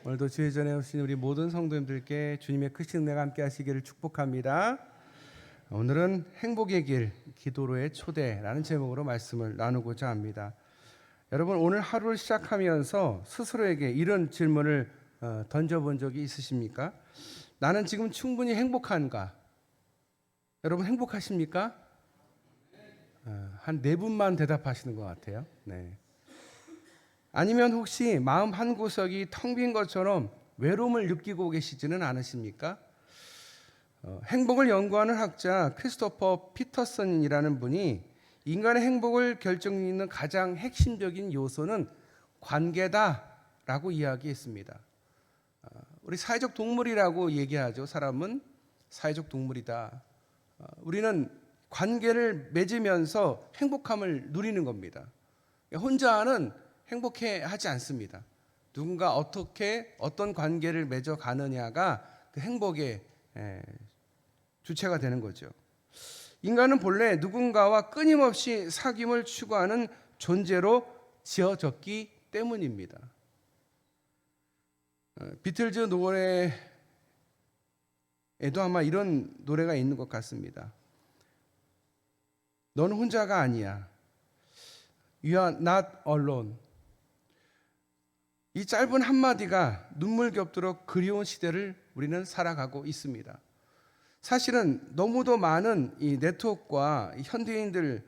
오늘도 주의 전에 오신 우리 모든 성도님들께 주님의 크신 은혜가 함께 하시기를 축복합니다. 오늘은 행복의 길, 기도로의 초대라는 제목으로 말씀을 나누고자 합니다. 여러분, 오늘 하루를 시작하면서 스스로에게 이런 질문을 던져본 적이 있으십니까? 나는 지금 충분히 행복한가? 여러분 행복하십니까? 한 네 분만 대답하시는 것 같아요. 네. 아니면 혹시 마음 한 구석이 텅 빈 것처럼 외로움을 느끼고 계시지는 않으십니까? 행복을 연구하는 학자 크리스토퍼 피터슨이라는 분이 인간의 행복을 결정짓는 가장 핵심적인 요소는 관계다라고 이야기했습니다. 우리 사회적 동물이라고 얘기하죠. 사람은 사회적 동물이다. 우리는 관계를 맺으면서 행복함을 누리는 겁니다. 혼자는 행복해 하지 않습니다. 누군가 어떤 관계를 맺어 가느냐가 그 행복의 주체가 되는 거죠. 인간은 본래 누군가와 끊임없이 사귐을 추구하는 존재로 지어졌기 때문입니다. 비틀즈 노래에도 아마 이런 노래가 있는 것 같습니다. 너는 혼자가 아니야. You are not alone. 이 짧은 한마디가 눈물겹도록 그리운 시대를 우리는 살아가고 있습니다. 사실은 너무도 많은 이 네트워크와 현대인들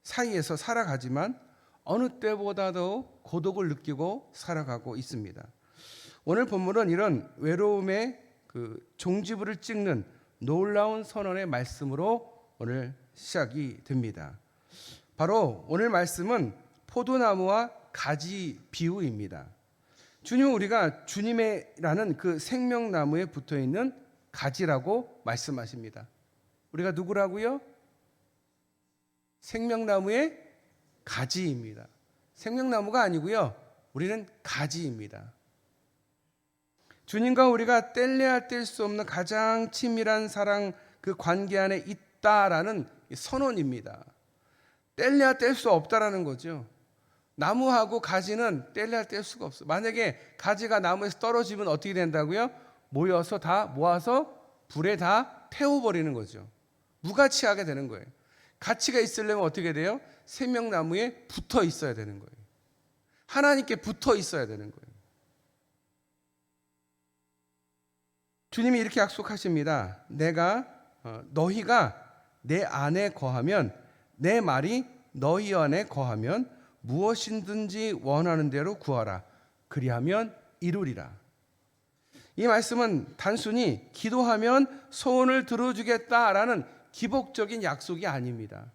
사이에서 살아가지만 어느 때보다도 고독을 느끼고 살아가고 있습니다. 오늘 본문은 이런 외로움의 그 종지부를 찍는 놀라운 선언의 말씀으로 오늘 시작이 됩니다. 바로 오늘 말씀은 포도나무와 가지 비유입니다. 주님은 우리가 주님이라는 그 생명나무에 붙어있는 가지라고 말씀하십니다. 우리가 누구라고요? 생명나무의 가지입니다. 생명나무가 아니고요, 우리는 가지입니다. 주님과 우리가 뗄래야 뗄 수 없는 가장 친밀한 사랑, 그 관계 안에 있다라는 선언입니다. 뗄래야 뗄 수 없다라는 거죠. 나무하고 가지는 뗄래야 뗄 수가 없어요. 만약에 가지가 나무에서 떨어지면 어떻게 된다고요? 모여서 다 모아서 불에 다 태워버리는 거죠. 무가치하게 되는 거예요. 가치가 있으려면 어떻게 돼요? 생명나무에 붙어 있어야 되는 거예요. 하나님께 붙어 있어야 되는 거예요. 주님이 이렇게 약속하십니다. 너희가 내 안에 거하면, 내 말이 너희 안에 거하면 무엇이든지 원하는 대로 구하라. 그리하면 이루리라. 이 말씀은 단순히 기도하면 소원을 들어주겠다라는 기복적인 약속이 아닙니다.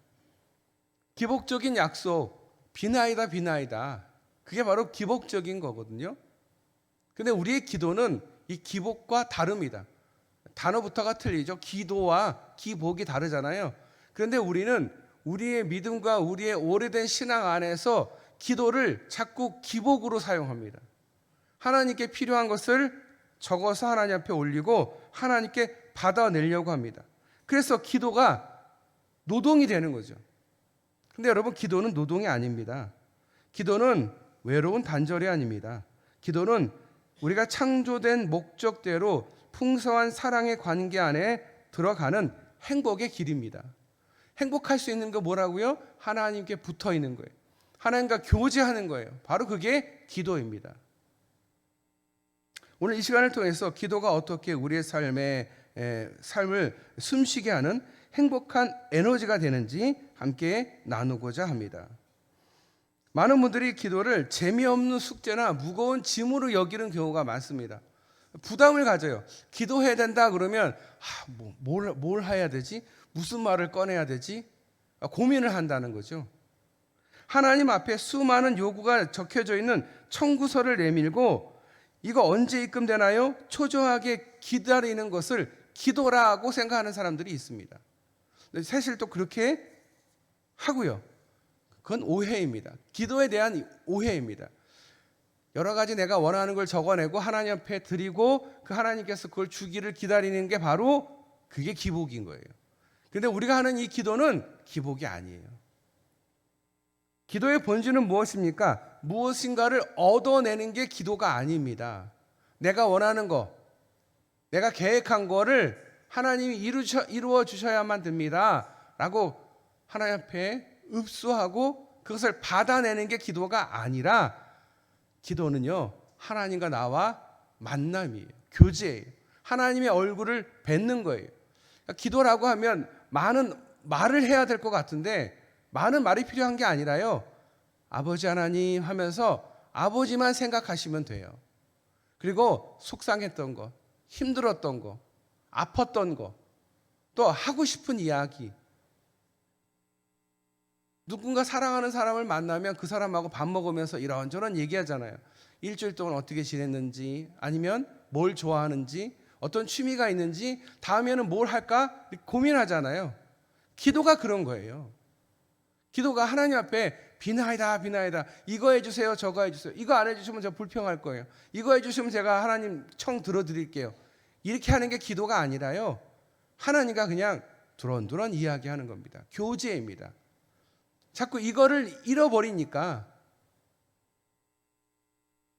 기복적인 약속, 비나이다. 그게 바로 기복적인 거거든요. 근데 우리의 기도는 이 기복과 다릅니다. 단어부터가 틀리죠. 기도와 기복이 다르잖아요. 그런데 우리는 우리의 믿음과 우리의 오래된 신앙 안에서 기도를 자꾸 기복으로 사용합니다. 하나님께 필요한 것을 적어서 하나님 앞에 올리고 하나님께 받아내려고 합니다. 그래서 기도가 노동이 되는 거죠. 근데 여러분, 기도는 노동이 아닙니다. 기도는 외로운 단절이 아닙니다. 기도는 우리가 창조된 목적대로 풍성한 사랑의 관계 안에 들어가는 행복의 길입니다. 행복할 수 있는 거 뭐라고요? 하나님께 붙어 있는 거예요. 하나님과 교제하는 거예요. 바로 그게 기도입니다. 오늘 이 시간을 통해서 기도가 어떻게 우리의 삶을 숨쉬게 하는 행복한 에너지가 되는지 함께 나누고자 합니다. 많은 분들이 기도를 재미없는 숙제나 무거운 짐으로 여기는 경우가 많습니다. 부담을 가져요. 기도해야 된다 그러면 뭘 해야 되지? 무슨 말을 꺼내야 되지? 고민을 한다는 거죠. 하나님 앞에 수많은 요구가 적혀져 있는 청구서를 내밀고 이거 언제 입금되나요? 초조하게 기다리는 것을 기도라고 생각하는 사람들이 있습니다. 사실 또 그렇게 하고요. 그건 오해입니다. 기도에 대한 오해입니다. 여러 가지 내가 원하는 걸 적어내고 하나님 앞에 드리고 그 하나님께서 그걸 주기를 기다리는 게 바로 그게 기복인 거예요. 그런데 우리가 하는 이 기도는 기복이 아니에요. 기도의 본질은 무엇입니까? 무엇인가를 얻어내는 게 기도가 아닙니다. 내가 원하는 거, 내가 계획한 거를 하나님이 이루어 주셔야만 됩니다 라고 하나님 앞에 읍수하고 그것을 받아내는 게 기도가 아니라, 기도는요 하나님과 나와 만남이에요. 교제예요. 하나님의 얼굴을 뵙는 거예요. 그러니까 기도라고 하면 많은 말을 해야 될 것 같은데, 많은 말이 필요한 게 아니라요, 아버지 하나님 하면서 아버지만 생각하시면 돼요. 그리고 속상했던 거, 힘들었던 거, 아팠던 거, 또 하고 싶은 이야기, 누군가 사랑하는 사람을 만나면 그 사람하고 밥 먹으면서 이런저런 얘기하잖아요. 일주일 동안 어떻게 지냈는지, 아니면 뭘 좋아하는지, 어떤 취미가 있는지, 다음에는 뭘 할까 고민하잖아요. 기도가 그런 거예요. 기도가 하나님 앞에 비나이다 비나이다, 이거 해주세요 저거 해주세요, 이거 안 해주시면 저 불평할 거예요, 이거 해주시면 제가 하나님 청 들어드릴게요, 이렇게 하는 게 기도가 아니라요, 하나님과 그냥 두런두런 이야기하는 겁니다. 교제입니다. 자꾸 이거를 잃어버리니까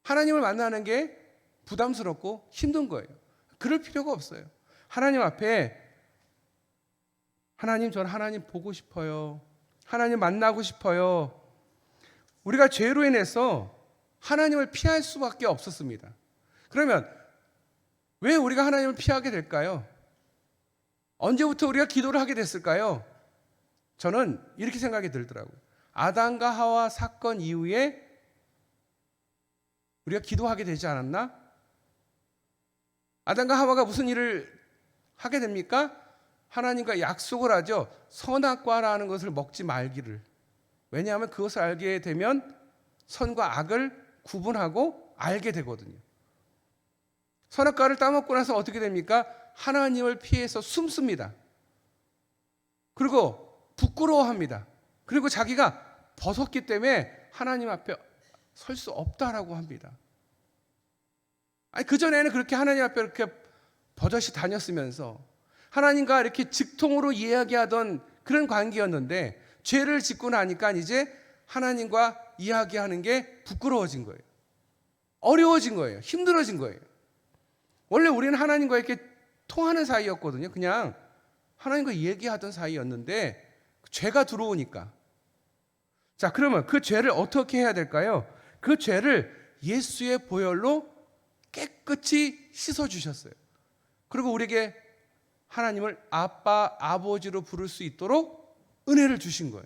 하나님을 만나는 게 부담스럽고 힘든 거예요. 그럴 필요가 없어요. 하나님 앞에, 하나님 저는 하나님 보고 싶어요, 하나님 만나고 싶어요. 우리가 죄로 인해서 하나님을 피할 수밖에 없었습니다. 그러면 왜 우리가 하나님을 피하게 될까요? 언제부터 우리가 기도를 하게 됐을까요? 저는 이렇게 생각이 들더라고요. 아담과 하와 사건 이후에 우리가 기도하게 되지 않았나? 아담과 하와가 무슨 일을 하게 됩니까? 하나님과 약속을 하죠. 선악과라는 것을 먹지 말기를. 왜냐하면 그것을 알게 되면 선과 악을 구분하고 알게 되거든요. 선악과를 따먹고 나서 어떻게 됩니까? 하나님을 피해서 숨습니다. 그리고 부끄러워합니다. 그리고 자기가 벗었기 때문에 하나님 앞에 설 수 없다라고 합니다. 아니, 그전에는 그렇게 하나님 앞에 이렇게 버젓이 다녔으면서 하나님과 이렇게 직통으로 이야기하던 그런 관계였는데, 죄를 짓고 나니까 이제 하나님과 이야기하는 게 부끄러워진 거예요. 어려워진 거예요. 힘들어진 거예요. 원래 우리는 하나님과 이렇게 통하는 사이였거든요. 그냥 하나님과 얘기하던 사이였는데 죄가 들어오니까. 자, 그러면 그 죄를 어떻게 해야 될까요? 그 죄를 예수의 보혈로 깨끗이 씻어주셨어요. 그리고 우리에게 하나님을 아빠, 아버지로 부를 수 있도록 은혜를 주신 거예요.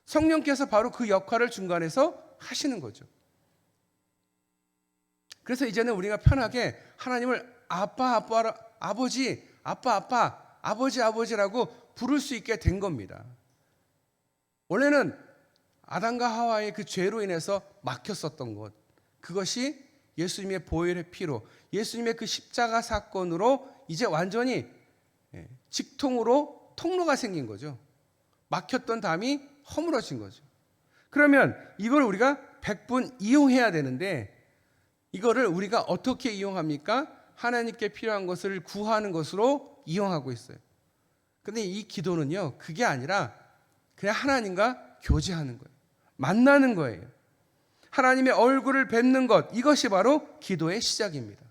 성령께서 바로 그 역할을 중간에서 하시는 거죠. 그래서 이제는 우리가 편하게 하나님을 아빠, 아빠, 아버지, 아빠, 아빠, 아버지, 아버지라고 부를 수 있게 된 겁니다. 원래는 아담과 하와의 그 죄로 인해서 막혔었던 것, 그것이 예수님의 보혈의 피로, 예수님의 그 십자가 사건으로 이제 완전히 직통으로 통로가 생긴 거죠. 막혔던 담이 허물어진 거죠. 그러면 이걸 우리가 100분 이용해야 되는데, 이거를 우리가 어떻게 이용합니까? 하나님께 필요한 것을 구하는 것으로 이용하고 있어요. 근데 이 기도는요, 그게 아니라 그냥 하나님과 교제하는 거예요. 만나는 거예요. 하나님의 얼굴을 뵙는 것, 이것이 바로 기도의 시작입니다.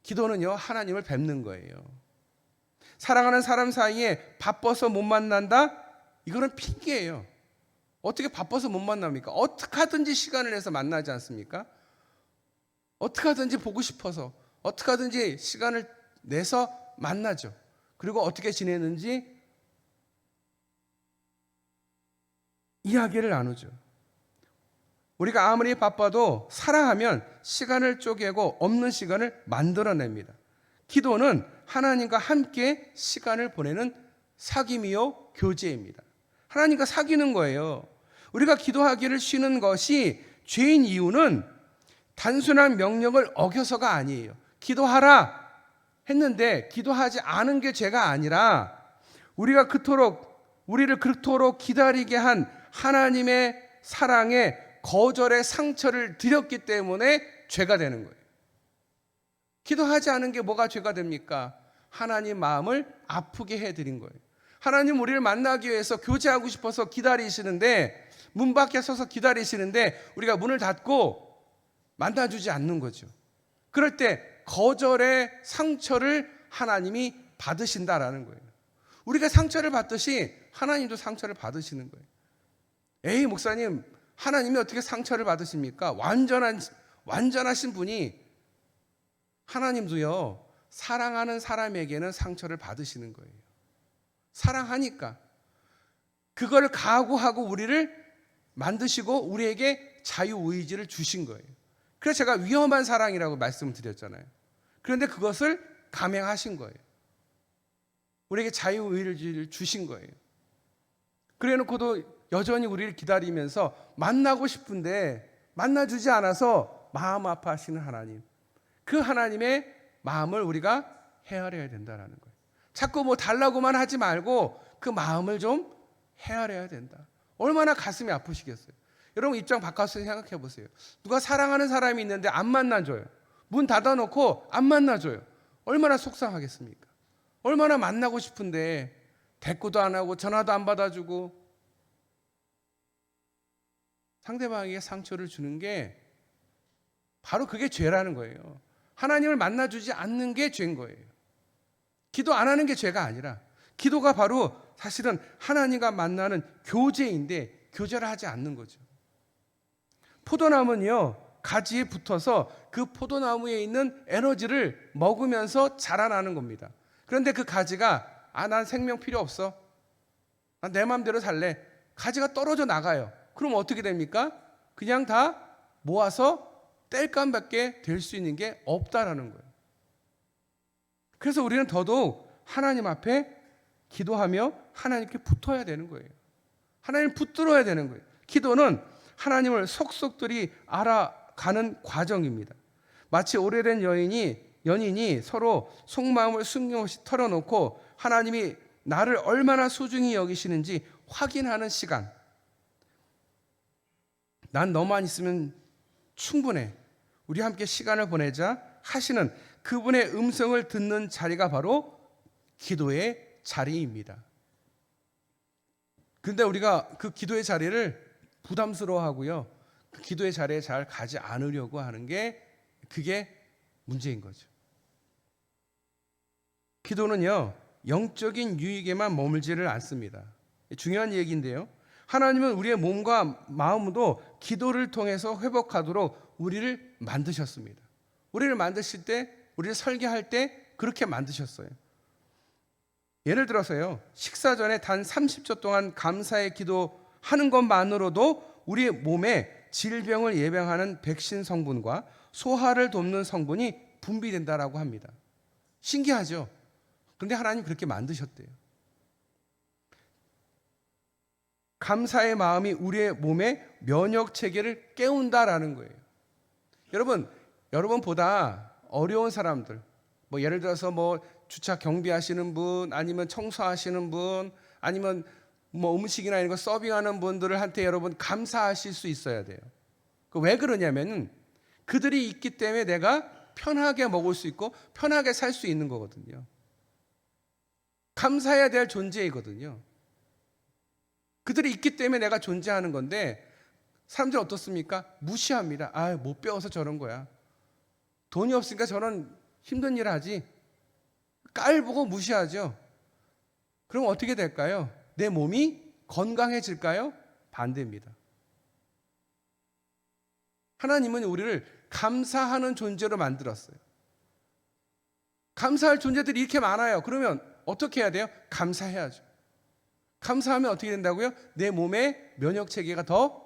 기도는요, 하나님을 뵙는 거예요. 사랑하는 사람 사이에 바빠서 못 만난다? 이거는 핑계예요. 어떻게 바빠서 못 만납니까? 어떻게 하든지 시간을 내서 만나지 않습니까? 어떻게 하든지 보고 싶어서, 어떻게 하든지 시간을 내서 만나죠. 그리고 어떻게 지내는지 이야기를 나누죠. 우리가 아무리 바빠도 사랑하면 시간을 쪼개고 없는 시간을 만들어냅니다. 기도는 하나님과 함께 시간을 보내는 사귐이요 교제입니다. 하나님과 사귀는 거예요. 우리가 기도하기를 쉬는 것이 죄인 이유는 단순한 명령을 어겨서가 아니에요. 기도하라 했는데 기도하지 않은 게 죄가 아니라, 우리를 그토록 기다리게 한 하나님의 사랑에 거절의 상처를 드렸기 때문에 죄가 되는 거예요. 기도하지 않은 게 뭐가 죄가 됩니까? 하나님 마음을 아프게 해드린 거예요. 하나님 우리를 만나기 위해서 교제하고 싶어서 기다리시는데 문 밖에 서서 기다리시는데 우리가 문을 닫고 만나주지 않는 거죠. 그럴 때 거절의 상처를 하나님이 받으신다라는 거예요. 우리가 상처를 받듯이 하나님도 상처를 받으시는 거예요. 에이, 목사님, 하나님이 어떻게 상처를 받으십니까? 완전하신 분이 하나님도요, 사랑하는 사람에게는 상처를 받으시는 거예요. 사랑하니까. 그걸 각오하고 우리를 만드시고 우리에게 자유의지를 주신 거예요. 그래서 제가 위험한 사랑이라고 말씀을 드렸잖아요. 그런데 그것을 감행하신 거예요. 우리에게 자유의지를 주신 거예요. 그래 놓고도 여전히 우리를 기다리면서 만나고 싶은데 만나주지 않아서 마음 아파하시는 하나님. 그 하나님의 마음을 우리가 헤아려야 된다는 거예요. 자꾸 뭐 달라고만 하지 말고 그 마음을 좀 헤아려야 된다. 얼마나 가슴이 아프시겠어요. 여러분 입장 바꿔서 생각해 보세요. 누가 사랑하는 사람이 있는데 안 만나줘요. 문 닫아놓고 안 만나줘요. 얼마나 속상하겠습니까? 얼마나 만나고 싶은데 대꾸도 안 하고 전화도 안 받아주고 상대방에게 상처를 주는 게 바로 그게 죄라는 거예요. 하나님을 만나주지 않는 게 죄인 거예요. 기도 안 하는 게 죄가 아니라 기도가 바로 사실은 하나님과 만나는 교제인데 교제를 하지 않는 거죠. 포도나무는요, 가지에 붙어서 그 포도나무에 있는 에너지를 먹으면서 자라나는 겁니다. 그런데 그 가지가 난 생명 필요 없어. 난 내 마음대로 살래. 가지가 떨어져 나가요. 그럼 어떻게 됩니까? 그냥 다 모아서 뗄감밖에 될 수 있는 게 없다라는 거예요. 그래서 우리는 더더욱 하나님 앞에 기도하며 하나님께 붙어야 되는 거예요. 하나님 붙들어야 되는 거예요. 기도는 하나님을 속속들이 알아가는 과정입니다. 마치 오래된 연인이 서로 속마음을 숨김없이 털어놓고 하나님이 나를 얼마나 소중히 여기시는지 확인하는 시간. 난 너만 있으면 충분해. 우리 함께 시간을 보내자 하시는 그분의 음성을 듣는 자리가 바로 기도의 자리입니다. 그런데 우리가 그 기도의 자리를 부담스러워하고요. 그 기도의 자리에 잘 가지 않으려고 하는 게 그게 문제인 거죠. 기도는요, 영적인 유익에만 머물지를 않습니다. 중요한 얘기인데요. 하나님은 우리의 몸과 마음도 기도를 통해서 회복하도록 우리를 만드셨습니다. 우리를 만드실 때, 우리를 설계할 때 그렇게 만드셨어요. 예를 들어서요, 식사 전에 단 30초 동안 감사의 기도하는 것만으로도 우리의 몸에 질병을 예방하는 백신 성분과 소화를 돕는 성분이 분비된다라고 합니다. 신기하죠? 그런데 하나님 그렇게 만드셨대요. 감사의 마음이 우리의 몸의 면역 체계를 깨운다라는 거예요. 여러분보다 어려운 사람들, 뭐 예를 들어서 뭐 주차 경비하시는 분, 아니면 청소하시는 분, 아니면 뭐 음식이나 이런 거 서빙하는 분들한테 여러분 감사하실 수 있어야 돼요. 왜 그러냐면 그들이 있기 때문에 내가 편하게 먹을 수 있고 편하게 살 수 있는 거거든요. 감사해야 될 존재이거든요. 그들이 있기 때문에 내가 존재하는 건데 사람들이 어떻습니까? 무시합니다. 못 배워서 저런 거야. 돈이 없으니까 저런 힘든 일을 하지. 깔보고 무시하죠. 그럼 어떻게 될까요? 내 몸이 건강해질까요? 반대입니다. 하나님은 우리를 감사하는 존재로 만들었어요. 감사할 존재들이 이렇게 많아요. 그러면 어떻게 해야 돼요? 감사해야죠. 감사하면 어떻게 된다고요? 내 몸의 면역 체계가 더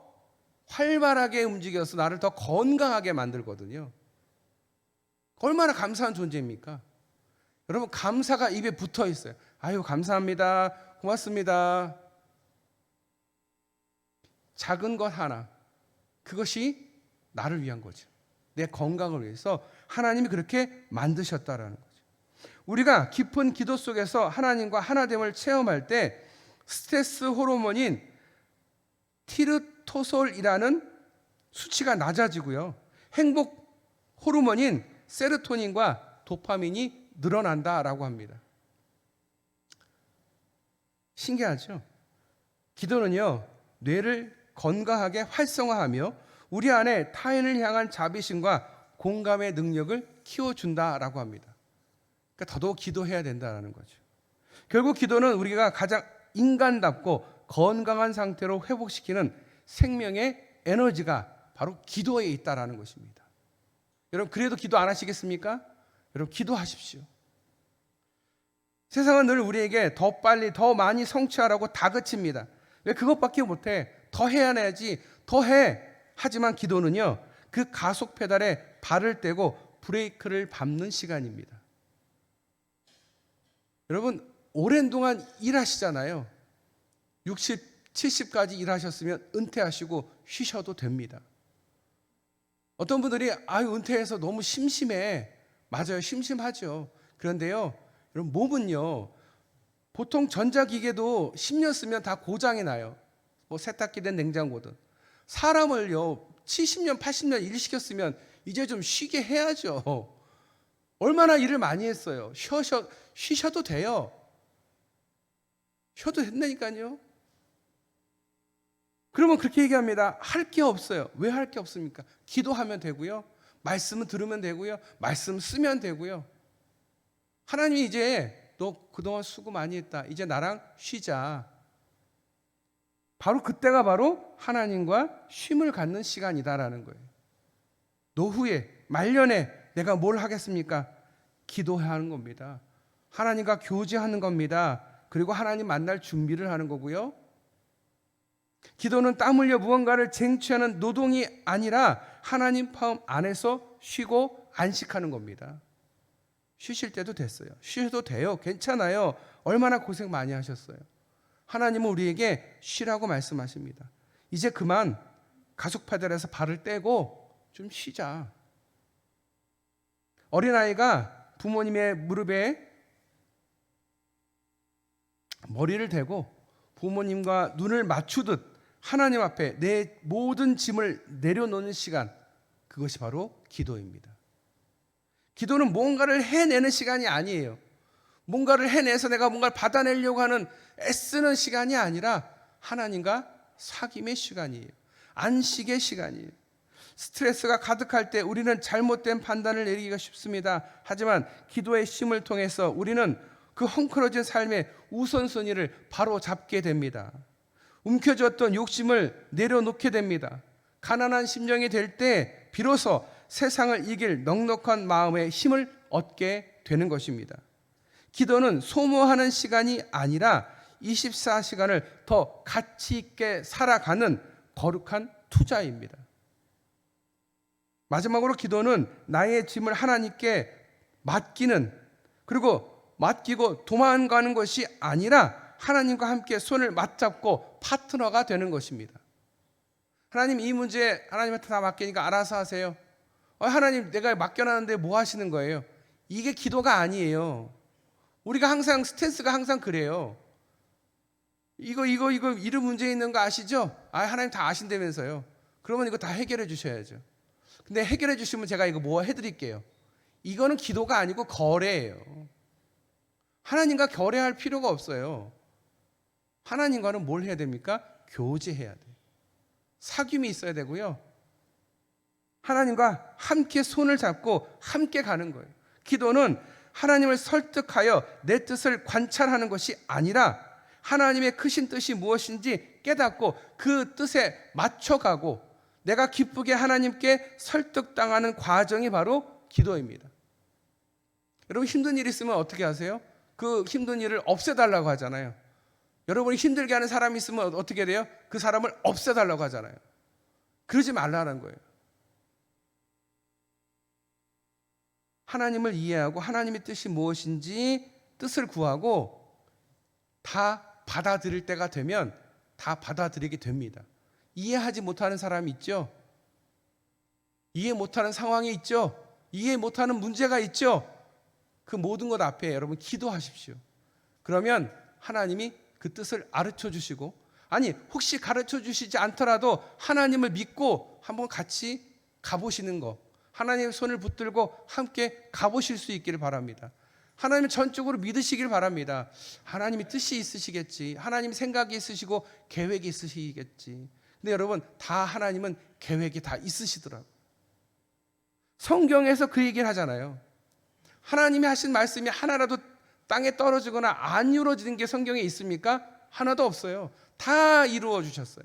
활발하게 움직여서 나를 더 건강하게 만들거든요. 얼마나 감사한 존재입니까? 여러분, 감사가 입에 붙어 있어요. 감사합니다. 고맙습니다. 작은 것 하나, 그것이 나를 위한 거죠. 내 건강을 위해서 하나님이 그렇게 만드셨다라는 거죠. 우리가 깊은 기도 속에서 하나님과 하나됨을 체험할 때 스트레스 호르몬인 티르토솔이라는 수치가 낮아지고요. 행복 호르몬인 세로토닌과 도파민이 늘어난다라고 합니다. 신기하죠? 기도는요, 뇌를 건강하게 활성화하며 우리 안에 타인을 향한 자비심과 공감의 능력을 키워준다라고 합니다. 그러니까 더더욱 기도해야 된다는 거죠. 결국 기도는 우리가 가장 인간답고 건강한 상태로 회복시키는 생명의 에너지가 바로 기도에 있다라는 것입니다. 여러분, 그래도 기도 안 하시겠습니까? 여러분, 기도하십시오. 세상은 늘 우리에게 더 빨리 더 많이 성취하라고 다그칩니다. 왜 그것밖에 못해? 더 해야 해야지. 더 해. 하지만 기도는요, 그 가속 페달에 발을 떼고 브레이크를 밟는 시간입니다. 여러분, 오랜 동안 일하시잖아요. 60, 70까지 일하셨으면 은퇴하시고 쉬셔도 됩니다. 어떤 분들이 은퇴해서 너무 심심해. 맞아요, 심심하죠. 그런데요, 여러분, 몸은요, 보통 전자기계도 10년 쓰면 다 고장이 나요. 뭐 세탁기든 냉장고든. 사람을요, 70년, 80년 일 시켰으면 이제 좀 쉬게 해야죠. 얼마나 일을 많이 했어요. 쉬셔도 돼요. 쉬어도 된다니까요. 그러면 그렇게 얘기합니다. 할 게 없어요. 왜 할 게 없습니까? 기도하면 되고요. 말씀을 들으면 되고요. 말씀 쓰면 되고요. 하나님이 이제 너 그동안 수고 많이 했다. 이제 나랑 쉬자. 바로 그때가 바로 하나님과 쉼을 갖는 시간이다라는 거예요. 노후에, 말년에 내가 뭘 하겠습니까? 기도하는 겁니다. 하나님과 교제하는 겁니다. 그리고 하나님 만날 준비를 하는 거고요. 기도는 땀 흘려 무언가를 쟁취하는 노동이 아니라 하나님 마음 안에서 쉬고 안식하는 겁니다. 쉬실 때도 됐어요. 쉬셔도 돼요. 괜찮아요. 얼마나 고생 많이 하셨어요. 하나님은 우리에게 쉬라고 말씀하십니다. 이제 그만 가속 페달에서 발을 떼고 좀 쉬자. 어린아이가 부모님의 무릎에 머리를 대고 부모님과 눈을 맞추듯 하나님 앞에 내 모든 짐을 내려놓는 시간, 그것이 바로 기도입니다. 기도는 뭔가를 해내는 시간이 아니에요. 뭔가를 해내서 내가 뭔가를 받아내려고 하는 애쓰는 시간이 아니라 하나님과 사귐의 시간이에요. 안식의 시간이에요. 스트레스가 가득할 때 우리는 잘못된 판단을 내리기가 쉽습니다. 하지만 기도의 쉼을 통해서 우리는 그 헝클어진 삶의 우선순위를 바로 잡게 됩니다. 움켜쥐었던 욕심을 내려놓게 됩니다. 가난한 심령이 될 때 비로소 세상을 이길 넉넉한 마음의 힘을 얻게 되는 것입니다. 기도는 소모하는 시간이 아니라 24시간을 더 가치 있게 살아가는 거룩한 투자입니다. 마지막으로 기도는 나의 짐을 하나님께 맡기는, 그리고 맡기고 도망가는 것이 아니라 하나님과 함께 손을 맞잡고 파트너가 되는 것입니다. 하나님, 이 문제 하나님한테 다 맡기니까 알아서 하세요. 하나님, 내가 맡겨놨는데 뭐 하시는 거예요? 이게 기도가 아니에요. 우리가 항상 스탠스가 항상 그래요. 이거 이런 문제 있는 거 아시죠? 하나님 다 아신다면서요. 그러면 이거 다 해결해 주셔야죠. 근데 해결해 주시면 제가 이거 뭐 해드릴게요. 이거는 기도가 아니고 거래예요. 하나님과 거래할 필요가 없어요. 하나님과는 뭘 해야 됩니까? 교제해야 돼요. 사귐이 있어야 되고요. 하나님과 함께 손을 잡고 함께 가는 거예요. 기도는 하나님을 설득하여 내 뜻을 관찰하는 것이 아니라 하나님의 크신 뜻이 무엇인지 깨닫고 그 뜻에 맞춰가고 내가 기쁘게 하나님께 설득당하는 과정이 바로 기도입니다. 여러분, 힘든 일 있으면 어떻게 하세요? 그 힘든 일을 없애달라고 하잖아요. 여러분이 힘들게 하는 사람이 있으면 어떻게 돼요? 그 사람을 없애달라고 하잖아요. 그러지 말라는 거예요. 하나님을 이해하고 하나님의 뜻이 무엇인지 뜻을 구하고 다 받아들일 때가 되면 다 받아들이게 됩니다. 이해하지 못하는 사람이 있죠. 이해 못하는 상황이 있죠. 이해 못하는 문제가 있죠. 그 모든 것 앞에 여러분 기도하십시오. 그러면 하나님이 그 뜻을 가르쳐 주시고, 아니 혹시 가르쳐 주시지 않더라도 하나님을 믿고 한번 같이 가보시는 거, 하나님의 손을 붙들고 함께 가보실 수 있기를 바랍니다. 하나님을 전적으로 믿으시길 바랍니다. 하나님이 뜻이 있으시겠지. 하나님 생각이 있으시고 계획이 있으시겠지. 근데 여러분, 다 하나님은 계획이 다 있으시더라고요. 성경에서 그 얘기를 하잖아요. 하나님이 하신 말씀이 하나라도 땅에 떨어지거나 안 이루어지는 게 성경에 있습니까? 하나도 없어요. 다 이루어 주셨어요.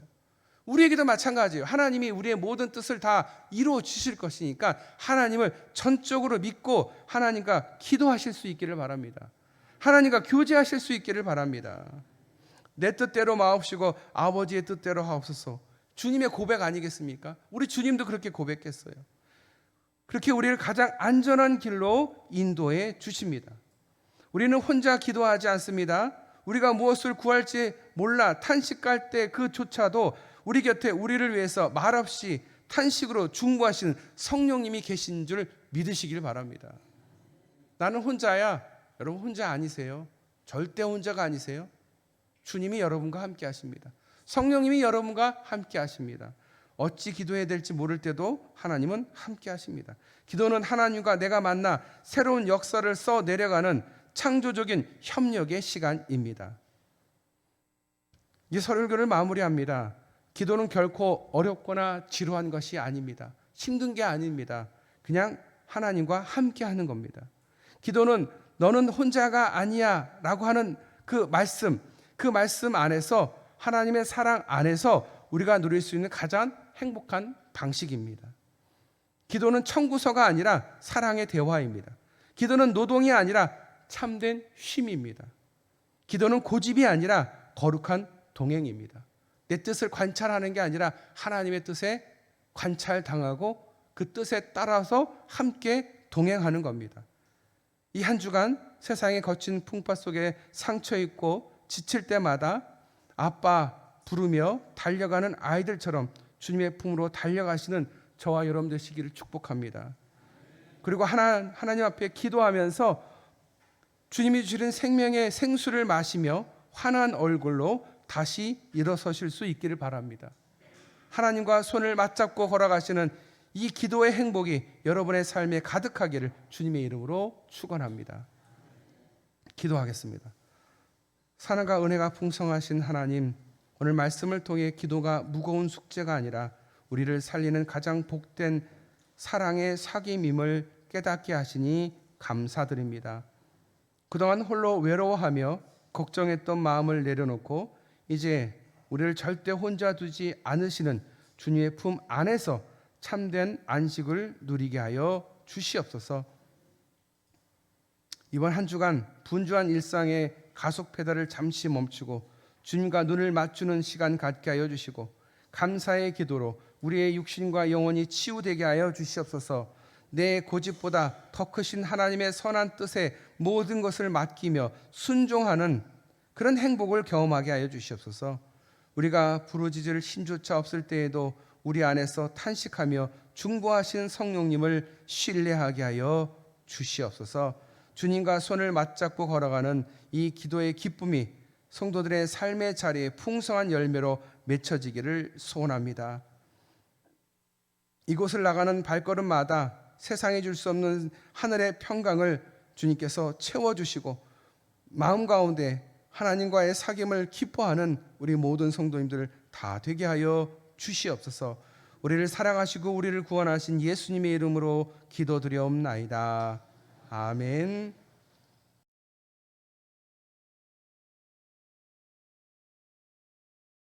우리에게도 마찬가지예요. 하나님이 우리의 모든 뜻을 다 이루어 주실 것이니까 하나님을 전적으로 믿고 하나님과 기도하실 수 있기를 바랍니다. 하나님과 교제하실 수 있기를 바랍니다. 내 뜻대로 마옵시고 아버지의 뜻대로 하옵소서. 주님의 고백 아니겠습니까? 우리 주님도 그렇게 고백했어요. 그렇게 우리를 가장 안전한 길로 인도해 주십니다. 우리는 혼자 기도하지 않습니다. 우리가 무엇을 구할지 몰라 탄식할 때 그조차도 우리 곁에 우리를 위해서 말없이 탄식으로 중보하시는 성령님이 계신 줄 믿으시길 바랍니다. 나는 혼자야. 여러분, 혼자 아니세요. 절대 혼자가 아니세요. 주님이 여러분과 함께 하십니다. 성령님이 여러분과 함께 하십니다. 어찌 기도해야 될지 모를 때도 하나님은 함께 하십니다. 기도는 하나님과 내가 만나 새로운 역사를 써 내려가는 창조적인 협력의 시간입니다. 이 설교를 마무리합니다. 기도는 결코 어렵거나 지루한 것이 아닙니다. 힘든 게 아닙니다. 그냥 하나님과 함께 하는 겁니다. 기도는 너는 혼자가 아니야 라고 하는 그 말씀 안에서, 하나님의 사랑 안에서 우리가 누릴 수 있는 가장 행복한 방식입니다. 기도는 청구서가 아니라 사랑의 대화입니다. 기도는 노동이 아니라 참된 쉼입니다. 기도는 고집이 아니라 거룩한 동행입니다. 내 뜻을 관찰하는 게 아니라 하나님의 뜻에 관찰당하고 그 뜻에 따라서 함께 동행하는 겁니다. 이 한 주간 세상의 거친 풍파 속에 상처 입고 지칠 때마다 아빠 부르며 달려가는 아이들처럼 주님의 품으로 달려가시는 저와 여러분 되시기를 축복합니다. 그리고 하나님 앞에 기도하면서 주님이 주시는 생명의 생수를 마시며 환한 얼굴로 다시 일어서실 수 있기를 바랍니다. 하나님과 손을 맞잡고 걸어가시는 이 기도의 행복이 여러분의 삶에 가득하기를 주님의 이름으로 축원합니다. 기도하겠습니다. 사랑과 은혜가 풍성하신 하나님, 오늘 말씀을 통해 기도가 무거운 숙제가 아니라 우리를 살리는 가장 복된 사랑의 사귐임을 깨닫게 하시니 감사드립니다. 그동안 홀로 외로워하며 걱정했던 마음을 내려놓고 이제 우리를 절대 혼자 두지 않으시는 주님의 품 안에서 참된 안식을 누리게 하여 주시옵소서. 이번 한 주간 분주한 일상의 가속 페달을 잠시 멈추고 주님과 눈을 맞추는 시간 갖게 하여 주시고, 감사의 기도로 우리의 육신과 영혼이 치유되게 하여 주시옵소서. 내 고집보다 더 크신 하나님의 선한 뜻에 모든 것을 맡기며 순종하는 그런 행복을 경험하게 하여 주시옵소서. 우리가 부르짖을 힘조차 없을 때에도 우리 안에서 탄식하며 중보하신 성령님을 신뢰하게 하여 주시옵소서. 주님과 손을 맞잡고 걸어가는 이 기도의 기쁨이 성도들의 삶의 자리에 풍성한 열매로 맺혀지기를 소원합니다. 이곳을 나가는 발걸음마다 세상에 줄 수 없는 하늘의 평강을 주님께서 채워주시고 마음 가운데 하나님과의 사귐을 기뻐하는 우리 모든 성도님들 다 되게 하여 주시옵소서. 우리를 사랑하시고 우리를 구원하신 예수님의 이름으로 기도드려옵나이다. 아멘.